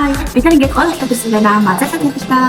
Hi, бид нар ингээд гол хэлбэр ирсэн байна. Мазаалт хэлбэр та.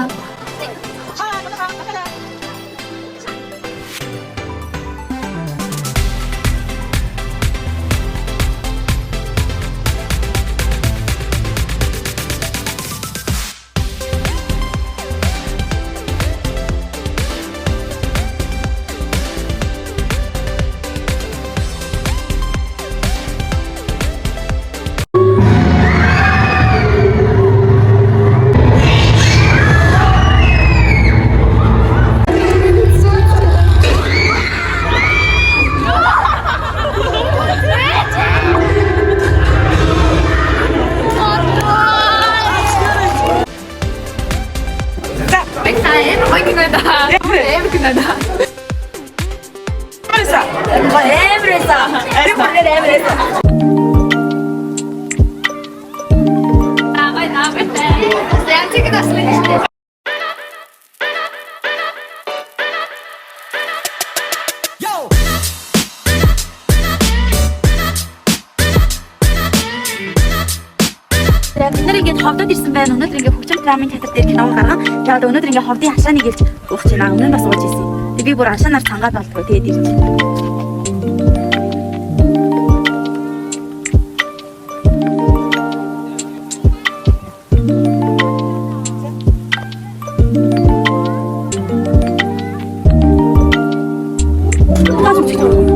Бид нар ингээд ховдод ирсэн байна. Өнөөдөр ингээд хөгжим драмын театр дээр кино гарган. Тэгээд өнөөдөр ингээд ховдын хашааныг илж уух чинь өмнө нь бас ууж ирсэн. Тэг би бүр хашаанаар цангаад болтгоо тэгээд ирж.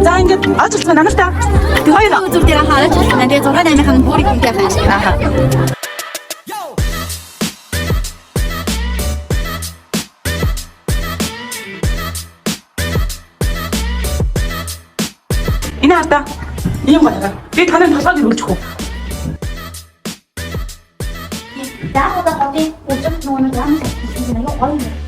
За ингээд ажилтгаа намартаа. Тэг хоёр үзүүр дээр хараад чадсан. Тэгээд 6 8-ын бүрийг хийх хаашаа. Энэ хата. Ийм байна. Би таныг толгойд үлжих үү? Яагаад ховдын хөгжим нуунаар ямар хэлсэн юм гоё.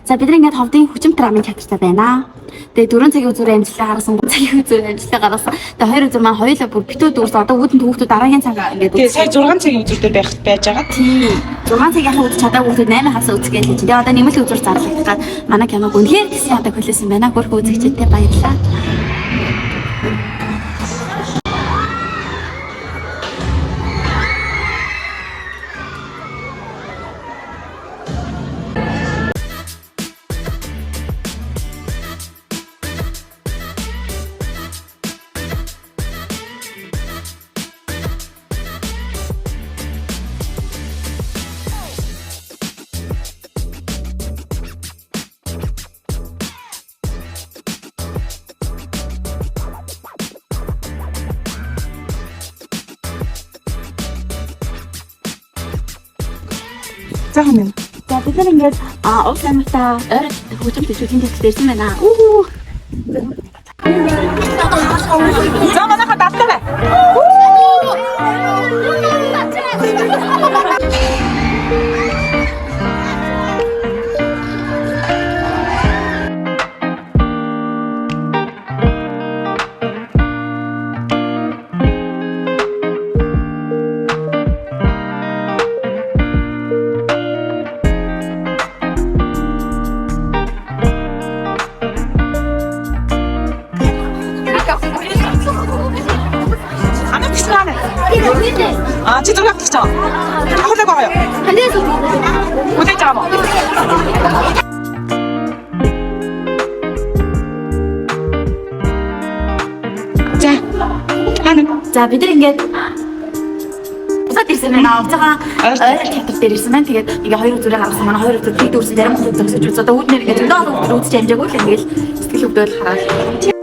За бид нар ингээд ховдын хөгжим драмын театртаа байна. Тэгээ 4 цагийн үзүүр амжилтаа гаргасан, 3 цагийн үзүүр амжилтаа гаргасан. Тэгээ 2 үзүүр маань хоёулаа бүр битүү дүүрс одоо үүдэн хүүхдүүд дараагийн цаг ингээд Тэгээ сая 6 цагийн үзүүр дээр байж байгаа. Тийм. 6 цагийн үзэж чадаагүй хүүхдүүд 8 хасаа үзэх гэж. Тэгээ одоо нэмэлт үзүүр зарлах гад манай киног үнэхээр гэсэн ядаа хөлөөсөн байна. Хөрхөө үзэгчдээ баярлалаа. За хэмээн. За бид нар ингээд уус амтаа ойр хөгжим төсвийн төвч дэрсэн байна. Үу. За манайха давтаа. 가면 비슷하네. 아, 지도력 비슷. 하고 가요. 고대자 뭐. 자, 하는. За бид нар ингээд усаад ирсэн байна. Уцаага хятад дээр ирсэн байна. Тэгээд ингээ хоёр үзүүрээ гаргасан манай хоёр үзүүр бид үрсэн зарим хүмүүс зогсож үзээ. Одоо үүднэр ингээ зөндөө үзэж амжаагүй л ингээл сэтгэл хөдлөл хараад.